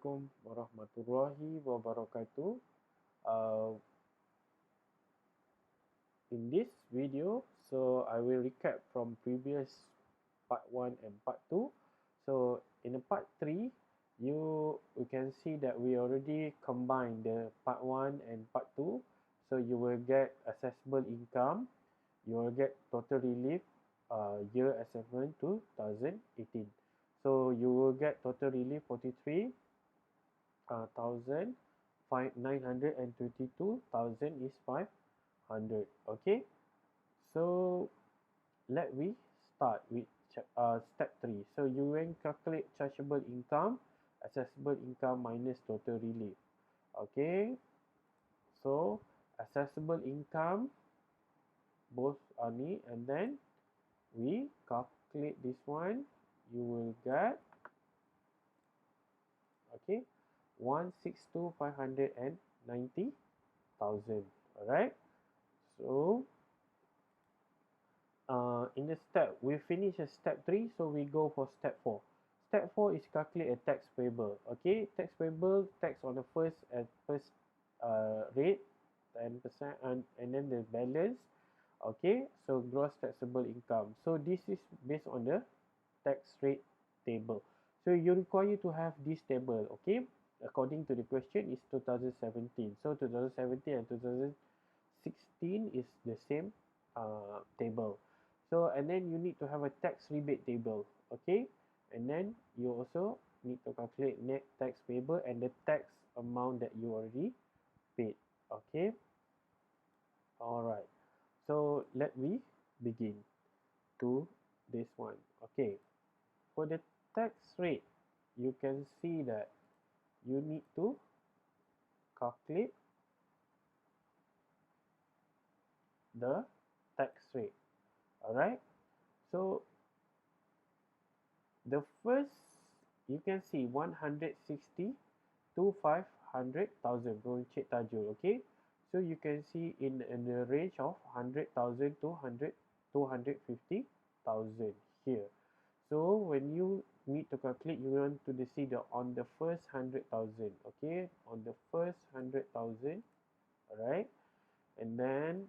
Assalamualaikum warahmatullahi wabarakatuh. Uh, in this video, so I will recap from previous part 1 and part 2. So in the part 3, we can see that we already combined the part 1 and part 2. So you will get assessable income, you will get total relief year assessment 2018. So you will get total relief 43 thousand 922,000 is 500. Okay, so let we start with step 3. So you will calculate chargeable income, assessable income minus total relief. Okay, so assessable income both are need, and then we calculate this one. You will get, okay, 162,590,000. Alright, so in the step, we finish a step 3, so we go for step 4. Step 4 is calculate a tax payable. Okay, tax payable, tax on the first rate 10%, and then the balance. Okay, so gross taxable income. So this is based on the tax rate table. So you require to have this table. Okay, according to the question is 2017. So 2017 and 2016 is the same table. So and then you need to have a tax rebate table. Okay, and then you also need to calculate net tax payable and the tax amount that you already paid. Okay, alright, so let me begin to this one. Okay, for the tax rate, you can see that you need to calculate the tax rate. Alright, so the first, you can see 160 to 500,000 from Cik Tajul. Okay, so you can see in the range of 100,000 to 250,000 here. So when you need to calculate, you want to see the on the first 100,000. Okay, on the first 100,000. Alright, and then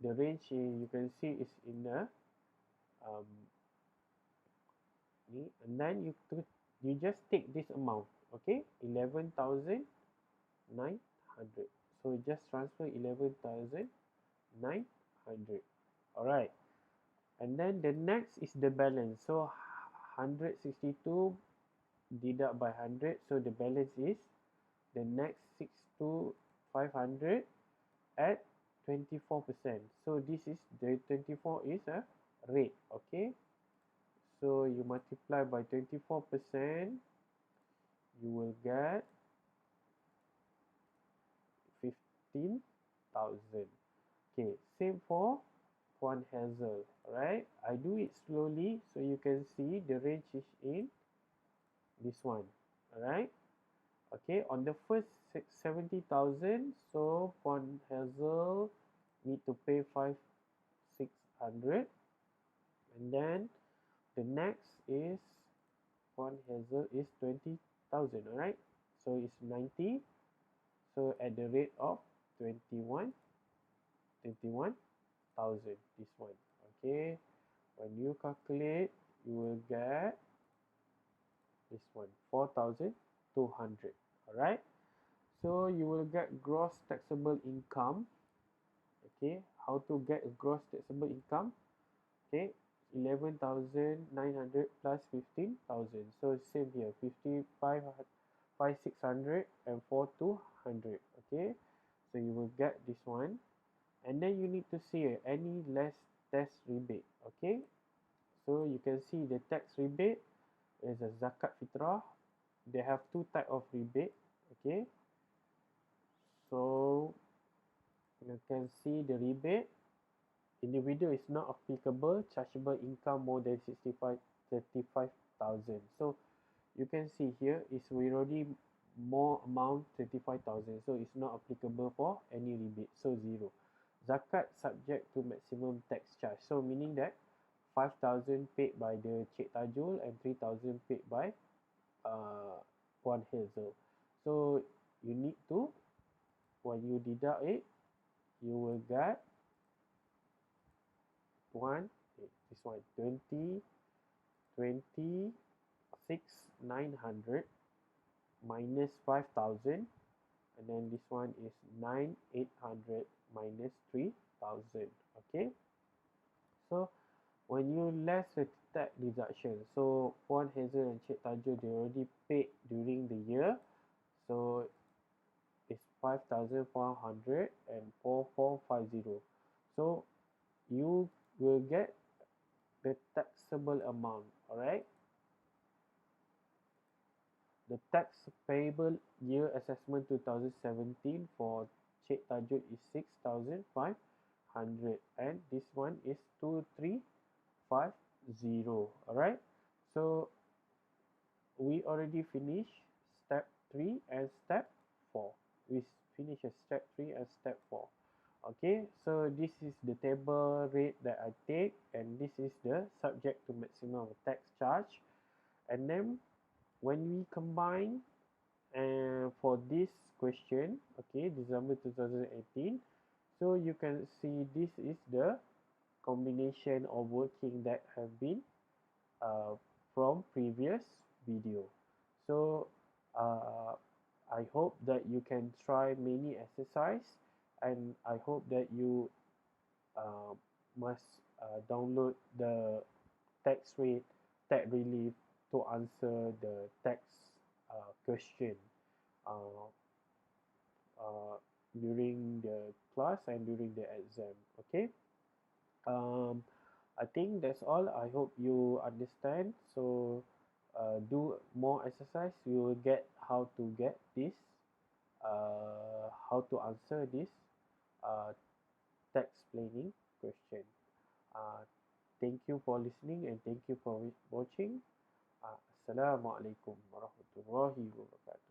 the range you can see is in a and then you just take this amount. Okay, 11,900. So you just transfer 11,900. Alright, and then the next is the balance. So 162 deduct by 100, so the balance is the next 6,500 at 24%. So this is the 24 is a rate. Okay, so you multiply by 24%, you will get 15,000. Okay, same for Pn Hazel. Alright, I do it slowly so you can see the range is in this one. Alright, okay, on the first 70,000, so Pn Hazel need to pay 5,600, and then the next is Pn Hazel is 20,000. Alright, so it's 90. So at the rate of 21,000, this one. Okay, when you calculate, you will get this one, 4,200. Alright, so you will get gross taxable income. Okay, how to get a gross taxable income? Okay, 11,900 plus 15,000. So same here, 5,600 and 4,200. Okay, so you will get this one, and then you need to see any less tax rebate. Okay, so you can see the tax rebate is a zakat fitrah. They have two type of rebate. Okay, so you can see the rebate. Individual is not applicable. Chargeable income more than 35,000. So you can see here is we already more amount 35,000, so it's not applicable for any rebate, so 0. Zakat subject to maximum tax charge, so meaning that 5,000 paid by the Cik Tajul and 3,000 paid by Pn Hazel. So you need to, when you deduct it, you will get this one 26,900 minus 5,000, and then this one is 9,800 minus 3,000. Okay, so when you less the tax deduction, so Puan Hazel and Cik Tajul, they already paid during the year, so it's 5,400 and 4,450. So you will get the taxable amount. Alright, the tax payable year assessment 2017 for Cik Tajul is 6,500, and this one is 2,350. Alright, so we already finished step 3 and step 4. We finished step 3 and step 4. Okay, so this is the table rate that I take, and this is the subject to maximum tax charge. And then when we combine for this question, okay, December 2018, so you can see this is the combination of working that have been from previous video. So I hope that you can try many exercise, and I hope that you must download the tax rate, tax relief to answer the tax question uh, during the class and during the exam. Okay, I think that's all. I hope you understand. So do more exercise, you will get how to get this, how to answer this uh, tax planning question. uh, thank you for listening, and thank you for watching. Assalamualaikum warahmatullahi wabarakatuh.